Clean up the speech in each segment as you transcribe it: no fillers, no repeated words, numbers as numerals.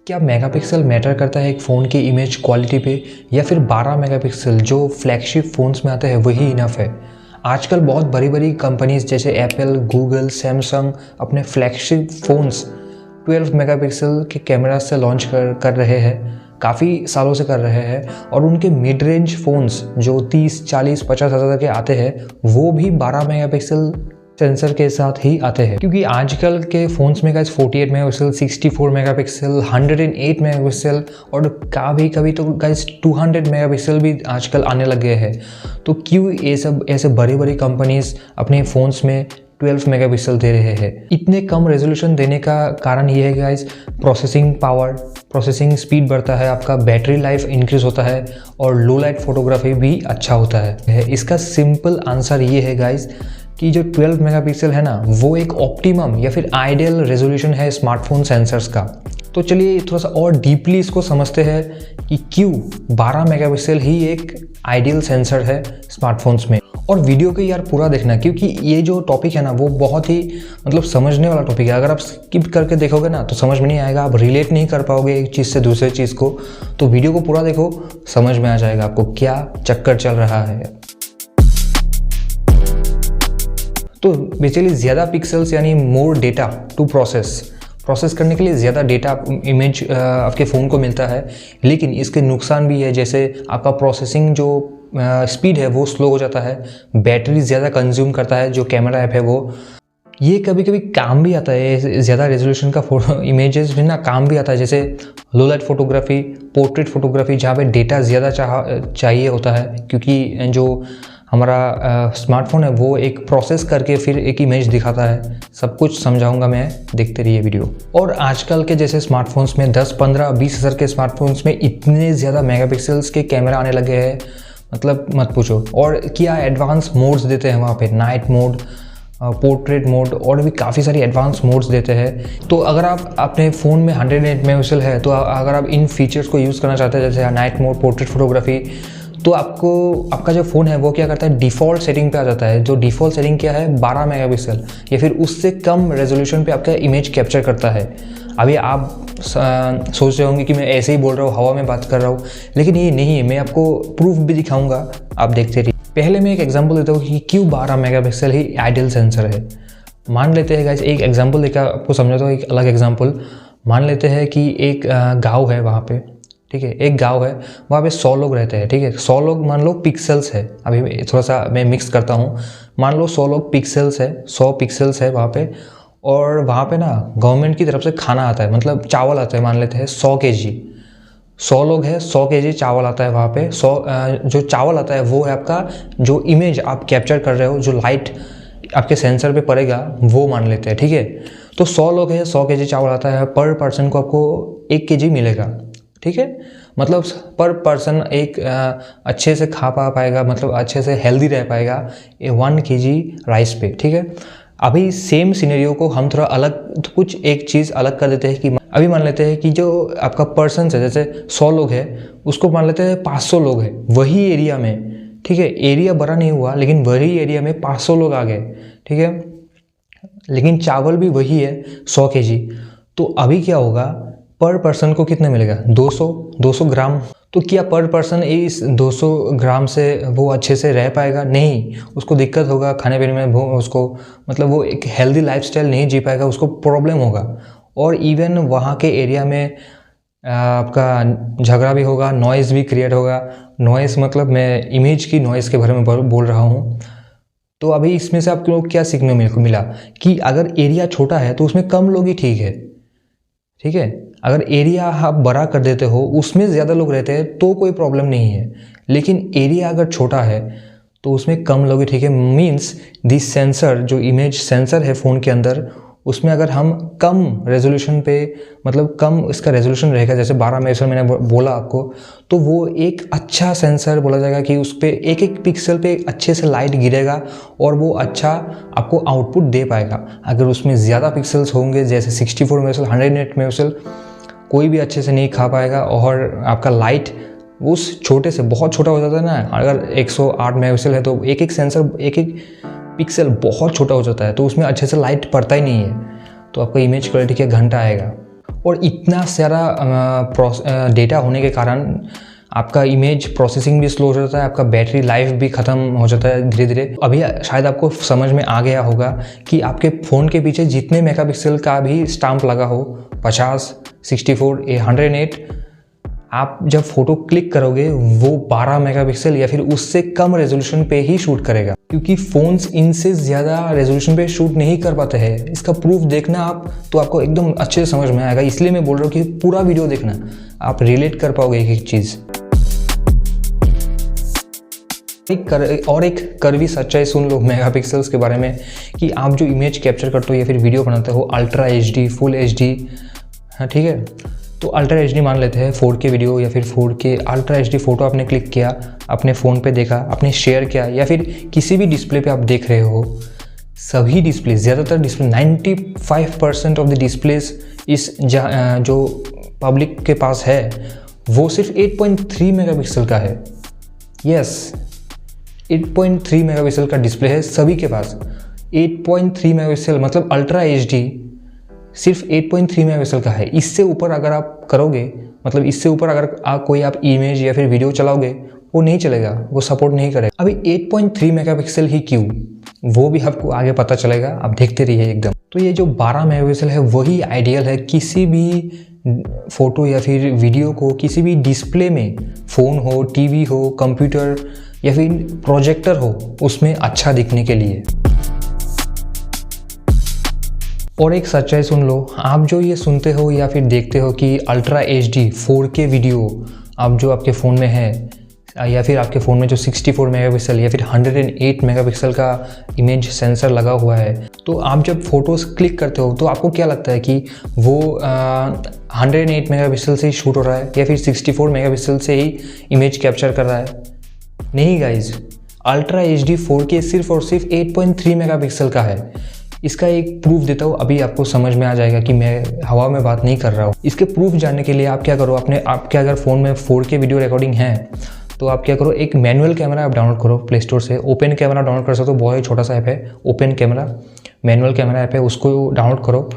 क्या megapixel matter करता है एक फ़ोन की इमेज क्वालिटी पे, या फिर 12 मेगापिक्सल जो फ्लैगशिप फ़ोन्स में आता है वही इनफ है? आजकल बहुत बड़ी बड़ी कंपनीज जैसे एप्पल, गूगल, सैमसंग अपने फ्लैगशिप फ़ोन्स 12 मेगापिक्सल के कैमरा से लॉन्च कर रहे हैं, काफ़ी सालों से कर रहे हैं। और उनके मिड रेंज फ़ोन्स जो 30, 40, 50 हज़ार के आते हैं वो भी 12 मेगापिक्सल सेंसर के साथ ही आते हैं। क्योंकि आजकल के फ़ोन्स में गाइस 48 मेगापिक्सल, 64 मेगापिक्सल, 108 मेगापिक्सल और कभी कभी तो गाइस 200 मेगापिक्सल भी आजकल आने लगे हैं। तो क्यों ये सब ऐसे बड़ी बड़ी कंपनीज अपने फ़ोन्स में 12 मेगापिक्सल दे रहे हैं? इतने कम रेजोल्यूशन देने का कारण ये है guys, processing power, processing speed बढ़ता है, आपका बैटरी लाइफ इंक्रीज होता है और लो लाइट फोटोग्राफी भी अच्छा होता है। इसका सिंपल आंसर ये है गाइस कि जो 12 मेगापिक्सल है ना, वो एक ऑप्टिमम या फिर आइडियल रेजोल्यूशन है स्मार्टफोन सेंसर्स का। तो चलिए थोड़ा सा और डीपली इसको समझते हैं कि क्यों 12 मेगापिक्सल ही एक आइडियल सेंसर है स्मार्टफोन्स में। और वीडियो को यार पूरा देखना, क्योंकि ये जो टॉपिक है ना वो बहुत ही समझने वाला टॉपिक है। अगर आप स्किप करके देखोगे ना तो समझ में नहीं आएगा, आप रिलेट नहीं कर पाओगे एक चीज़ से दूसरे चीज़ को। तो वीडियो को पूरा देखो, समझ में आ जाएगा आपको क्या चक्कर चल रहा है। तो बेसिकली ज़्यादा पिक्सल्स यानी मोर डेटा टू प्रोसेस करने के लिए ज़्यादा डेटा इमेज आपके फ़ोन को मिलता है, लेकिन इसके नुकसान भी है। जैसे आपका प्रोसेसिंग जो स्पीड है वो स्लो हो जाता है, बैटरी ज़्यादा कंज्यूम करता है जो कैमरा ऐप है वो। ये कभी कभी काम भी आता है, ज़्यादा रेजोल्यूशन का फोटो इमेजेस भी ना काम भी आता है, जैसे लो लाइट फोटोग्राफी, पोर्ट्रेट फोटोग्राफी, जहाँ पे डेटा ज़्यादा चाहिए होता है। क्योंकि जो हमारा स्मार्टफोन है वो एक प्रोसेस करके फिर एक इमेज दिखाता है। सब कुछ समझाऊंगा मैं, देखते रहिए वीडियो। और आजकल के जैसे स्मार्टफोन्स में 10, 15, 20 हज़ार के स्मार्टफोन्स में इतने ज़्यादा मेगापिक्सल्स के कैमरा आने लगे हैं, मत पूछो। और क्या एडवांस मोड्स देते हैं वहाँ पे, नाइट मोड, पोर्ट्रेट मोड और भी काफ़ी सारी एडवांस मोड्स देते हैं। तो अगर आप अपने फ़ोन में 108 मेगापिक्सल है तो अगर आप इन फीचर्स को यूज़ करना चाहते हैं जैसे नाइट मोड, पोर्ट्रेट फोटोग्राफी, तो आपका जो फ़ोन है वो क्या करता है, डिफ़ॉल्ट सेटिंग पे आ जाता है। जो डिफ़ॉल्ट सेटिंग क्या है, 12 मेगापिक्सल या फिर उससे कम रेजोल्यूशन पे आपका इमेज कैप्चर करता है। अभी आप सोच रहे होंगे कि मैं ऐसे ही बोल रहा हूँ, हवा में बात कर रहा हूँ, लेकिन ये नहीं है। मैं आपको प्रूफ भी दिखाऊंगा, आप देखते रहिए। पहले मैं एक एग्जांपल देता हूँ कि क्यों 12 मेगापिक्सल ही आइडियल सेंसर है। मान लेते हैं गाइस, एक एग्जांपल देकर आपको समझाता हूँ, एक अलग एग्जांपल। मान लेते हैं कि एक गाँव है वहाँ पे, ठीक है, एक गांव है, वहाँ पे 100 लोग रहते हैं, ठीक है। 100 लोग मान लो पिक्सल्स है, अभी थोड़ा सा मैं मिक्स करता हूँ। मान लो 100 लोग पिक्सल्स है, 100 पिक्सल्स है वहाँ पे। और वहाँ पे ना गवर्नमेंट की तरफ से खाना आता है, चावल आता है, मान लेते हैं 100 kg। 100 लोग हैं, 100 kg चावल आता है वहाँ पे। 100 जो चावल आता है वो है आपका जो इमेज आप कैप्चर कर रहे हो, जो लाइट आपके सेंसर पे पड़ेगा वो मान लेते हैं, ठीक है। तो 100 लोग हैं, 100 kg चावल आता है, पर पर्सन को आपको 1 kg मिलेगा, ठीक है। पर पर्सन एक अच्छे से खा पाएगा, अच्छे से हेल्दी रह पाएगा 1 kg राइस पे, ठीक है। अभी सेम सिनेरियो को हम थोड़ा अलग, कुछ एक चीज़ अलग कर देते हैं कि अभी मान लेते हैं कि जो आपका पर्सन है, जैसे 100 लोग है, उसको मान लेते हैं 500 लोग हैं वही एरिया में, ठीक है। एरिया बड़ा नहीं हुआ लेकिन वही एरिया में 500 लोग आ गए, ठीक है। लेकिन चावल भी वही है 100 kg। तो अभी क्या होगा, पर पर्सन को कितना मिलेगा, 200 ग्राम। तो क्या पर पर्सन इस 200 ग्राम से वो अच्छे से रह पाएगा? नहीं, उसको दिक्कत होगा खाने पीने में, उसको वो एक हेल्दी लाइफस्टाइल नहीं जी पाएगा, उसको प्रॉब्लम होगा। और इवन वहाँ के एरिया में आपका झगड़ा भी होगा, नॉइज़ भी क्रिएट होगा। नॉइज़ मैं इमेज की नॉइज़ के बारे में बोल रहा हूँ। तो अभी इसमें से आपको क्या सीखने मिला कि अगर एरिया छोटा है तो उसमें कम लोग ही ठीक है, ठीक है। अगर एरिया आप बड़ा कर देते हो, उसमें ज़्यादा लोग रहते हैं तो कोई प्रॉब्लम नहीं है, लेकिन एरिया अगर छोटा है तो उसमें कम लोग ही ठीक है। मीन्स दिस सेंसर, जो इमेज सेंसर है फ़ोन के अंदर, उसमें अगर हम कम रेजोल्यूशन पे, कम इसका रेजोल्यूशन रहेगा, जैसे 12 मेगापिक्सल मैंने बोला आपको, तो वो एक अच्छा सेंसर बोला जाएगा कि उस पर एक एक पिक्सल पे अच्छे से लाइट गिरेगा और वो अच्छा आपको आउटपुट दे पाएगा। अगर उसमें ज़्यादा पिक्सल्स होंगे, जैसे 64 मेगापिक्सल, 108 मेगापिक्सल, कोई भी अच्छे से नहीं खा पाएगा और आपका लाइट उस छोटे से बहुत छोटा हो जाता है ना। अगर 108 मेगापिक्सल है तो एक एक सेंसर, एक एक पिक्सल बहुत छोटा हो जाता है, तो उसमें अच्छे से लाइट पड़ता ही नहीं है, तो आपका इमेज क्वालिटी क्या घंटा आएगा। और इतना सारा डेटा होने के कारण आपका इमेज प्रोसेसिंग भी स्लो हो जाता है, आपका बैटरी लाइफ भी ख़त्म हो जाता है धीरे धीरे। अभी शायद आपको समझ में आ गया होगा कि आपके फ़ोन के पीछे जितने मेगापिक्सल का भी स्टैम्प लगा हो, 50, 64, 108, आप जब फ़ोटो क्लिक करोगे वो 12 मेगापिक्सल या फिर उससे कम रेजोल्यूशन पे ही शूट करेगा, क्योंकि फ़ोन्स इनसे ज़्यादा रेजोल्यूशन पे शूट नहीं कर पाते हैं। इसका प्रूफ देखना आप, तो आपको एकदम अच्छे से समझ में आएगा। इसलिए मैं बोल रहा हूँ कि पूरा वीडियो देखना, आप रिलेट कर पाओगे एक एक चीज़। और एक कड़वी सच्चाई सुन लो मेगापिक्सल्स के बारे में, कि आप जो इमेज कैप्चर करते हो या फिर वीडियो बनाते हो अल्ट्रा HD, फुल HD, हाँ ठीक है, तो अल्ट्रा HD मान लेते हैं 4K वीडियो या फिर 4K अल्ट्रा HD फ़ोटो आपने क्लिक किया, अपने फ़ोन पे देखा, आपने शेयर किया या फिर किसी भी डिस्प्ले पे आप देख रहे हो, सभी डिस्प्ले, ज़्यादातर डिस्प्ले 95% ऑफ द डिस्प्लेस इस जो पब्लिक के पास है वो सिर्फ 8.3 मेगापिक्सल का है। यस, 8.3 मेगापिक्सल का डिस्प्ले है सभी के पास। 8.3 मेगापिक्सल मतलब अल्ट्रा HD सिर्फ 8.3 मेगापिक्सल का है। इससे ऊपर अगर आप करोगे, मतलब इससे ऊपर अगर कोई आप इमेज या फिर वीडियो चलाओगे, वो नहीं चलेगा, वो सपोर्ट नहीं करेगा। अभी 8.3 मेगापिक्सल ही क्यों, वो भी आपको आगे पता चलेगा, आप देखते रहिए एकदम। तो ये जो 12 मेगापिक्सल है वही आइडियल है किसी भी फ़ोटो या फिर वीडियो को किसी भी डिस्प्ले में, फ़ोन हो, टीवी हो, कंप्यूटर या फिर प्रोजेक्टर हो, उसमें अच्छा दिखने के लिए। और एक सच्चाई सुन लो, आप जो ये सुनते हो या फिर देखते हो कि अल्ट्रा HD 4K वीडियो आप जो आपके फ़ोन में है, या फिर आपके फ़ोन में जो 64 मेगापिक्सल या फिर 108 मेगापिक्सल का इमेज सेंसर लगा हुआ है, तो आप जब फ़ोटोज़ क्लिक करते हो तो आपको क्या लगता है कि वो 108 मेगापिक्सल से ही शूट हो रहा है या फिर 64 मेगापिक्सल से ही इमेज कैप्चर कर रहा है? नहीं गाइज, अल्ट्रा HD 4K सिर्फ और सिर्फ 8.3 मेगापिक्सल का है। इसका एक प्रूफ देता हूँ, अभी आपको समझ में आ जाएगा कि मैं हवा में बात नहीं कर रहा हूँ। इसके प्रूफ जानने के लिए आप क्या करो, आपके अगर फ़ोन में 4K वीडियो रिकॉर्डिंग है तो आप क्या करो, एक मैनुअल कैमरा आप डाउनलोड करो प्ले स्टोर से। ओपन कैमरा डाउनलोड कर सकते हो, बहुत ही छोटा सा ऐप है open camera, manual camera app है, उसको डाउनलोड करो।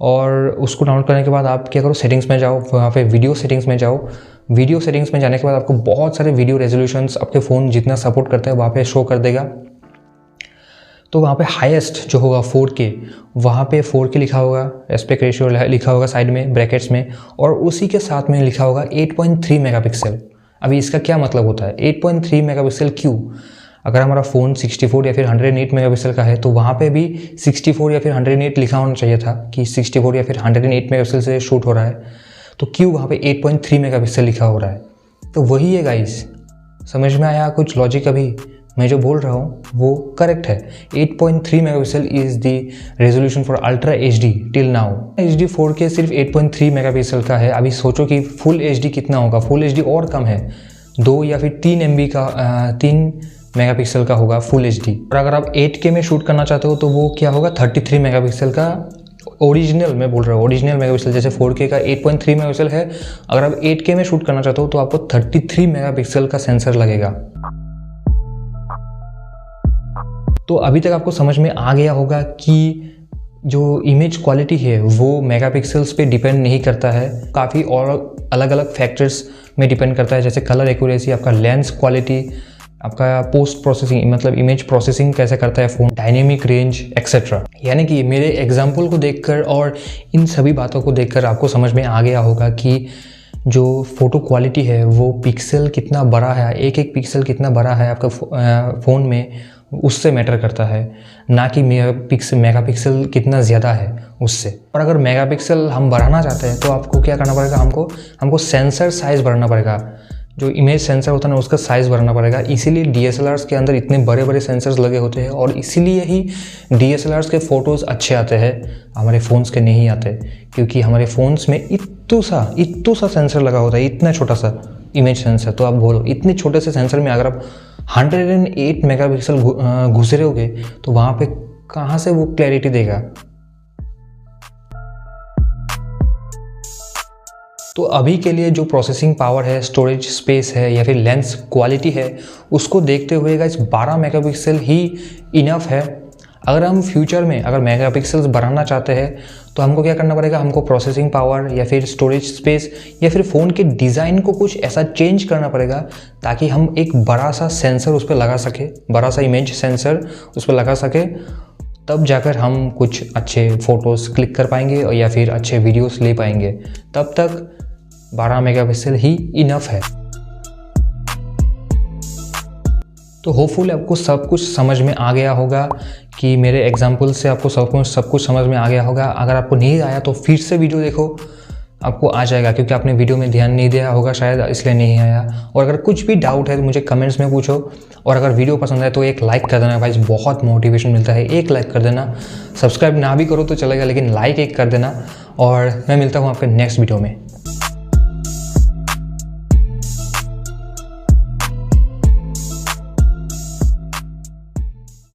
और उसको डाउनलोड करने के बाद आप क्या करो, सेटिंग्स में जाओ, वहाँ पे वीडियो सेटिंग्स में जाओ। वीडियो सेटिंग्स में जाने के बाद आपको बहुत सारे वीडियो रेजोल्यूशंस आपके फ़ोन जितना सपोर्ट करता है वहाँ पे शो कर देगा। तो वहाँ पे हाईएस्ट जो होगा 4K, वहाँ पे 4K लिखा होगा, एस्पेक्ट रेशियो लिखा होगा साइड में ब्रैकेट्स में, और उसी के साथ में लिखा होगा 8.3 मेगापिक्सल। अभी इसका क्या मतलब होता है 8.3 मेगापिक्सल क्यों? अगर हमारा फ़ोन 64 या फिर 108 मेगापिक्सल का है तो वहाँ पे भी 64 या फिर 108 लिखा होना चाहिए था कि 64 या फिर 108 मेगापिक्सल से शूट हो रहा है, तो क्यों वहाँ पे 8.3 मेगापिक्सल लिखा हो रहा है? तो वही है गाइस, समझ में आया कुछ लॉजिक? अभी मैं जो बोल रहा हूँ वो करेक्ट है। 8.3 megapixel is the resolution for ultra HD till now. HD 4K सिर्फ 8.3 मेगापिक्सल का है। अभी सोचो कि फुल HD कितना होगा। फुल HD और कम है, 2 या फिर 3 MB का 3 मेगापिक्सल का होगा फुल HD। और अगर आप 8K में शूट करना चाहते हो तो वो क्या होगा, 33 मेगापिक्सल का ओरिजिनल, मैं बोल रहा हूँ ओरिजिनल मेगापिक्सल। जैसे 4K का 8.3 मेगापिक्सल है, अगर आप 8K में शूट करना चाहते हो तो आपको 33 मेगापिक्सल का सेंसर लगेगा। तो अभी तक आपको समझ में आ गया होगा कि जो इमेज क्वालिटी है वो मेगापिक्सल्स पे डिपेंड नहीं करता है, काफ़ी और अलग अलग फैक्टर्स में डिपेंड करता है, जैसे कलर एक्यूरेसी, आपका लेंस क्वालिटी, आपका पोस्ट प्रोसेसिंग मतलब इमेज प्रोसेसिंग कैसे करता है फ़ोन, डायनेमिक रेंज एक्सेट्रा। यानी कि मेरे एग्जाम्पल को देखकर और इन सभी बातों को देखकर आपको समझ में आ गया होगा कि जो फ़ोटो क्वालिटी है वो पिक्सल कितना बड़ा है, एक एक पिक्सल कितना बड़ा है आपका फ़ोन में, उससे मैटर करता है, ना कि मेगापिक्सल कितना ज़्यादा है उससे। और अगर मेगापिक्सल हम बढ़ाना चाहते हैं तो आपको क्या करना पड़ेगा, हमको सेंसर साइज़ बढ़ाना पड़ेगा। जो इमेज सेंसर होता है ना उसका साइज़ बढ़ाना पड़ेगा। इसीलिए DSLRs के अंदर इतने बड़े बड़े सेंसर्स लगे होते हैं और इसीलिए ही DSLRs के फ़ोटोज़ अच्छे आते हैं, हमारे फ़ोन्स के नहीं आते, क्योंकि हमारे फ़ोन्स में इतना सा सेंसर लगा होता है, इतना छोटा सा इमेज सेंसर। तो आप बोलो इतने छोटे से सेंसर में अगर आप 108 मेगापिक्सल घुसे रहोगे तो वहाँ पे कहाँ से वो क्लैरिटी देगा। तो अभी के लिए जो प्रोसेसिंग पावर है, स्टोरेज स्पेस है या फिर लेंस क्वालिटी है, उसको देखते हुए गाइस 12 मेगापिक्सल ही इनफ है अगर हम फ्यूचर में अगर मेगापिक्सल्स बढ़ाना चाहते हैं तो हमको क्या करना पड़ेगा, हमको प्रोसेसिंग पावर या फिर स्टोरेज स्पेस या फिर फ़ोन के डिज़ाइन को कुछ ऐसा चेंज करना पड़ेगा ताकि हम एक बड़ा सा सेंसर उस पर लगा सके, बड़ा सा इमेज सेंसर उस पर लगा सके। तब जाकर हम कुछ अच्छे फ़ोटोज़ क्लिक कर पाएंगे और या फिर अच्छे वीडियोस ले पाएंगे। तब तक 12 मेगापिक्सल ही इनफ है। तो होपफुल आपको सब कुछ समझ में आ गया होगा कि मेरे एग्जाम्पल से आपको सब कुछ समझ में आ गया होगा। अगर आपको नहीं आया तो फिर से वीडियो देखो, आपको आ जाएगा, क्योंकि आपने वीडियो में ध्यान नहीं दिया होगा शायद, इसलिए नहीं आया। और अगर कुछ भी डाउट है तो मुझे कमेंट्स में पूछो। और अगर वीडियो पसंद आए तो एक लाइक कर देना भाई, बहुत मोटिवेशन मिलता है। एक लाइक कर देना, सब्सक्राइब ना भी करो तो चलेगा, लेकिन लाइक एक कर देना। और मैं मिलता हूँ आपके नेक्स्ट वीडियो में।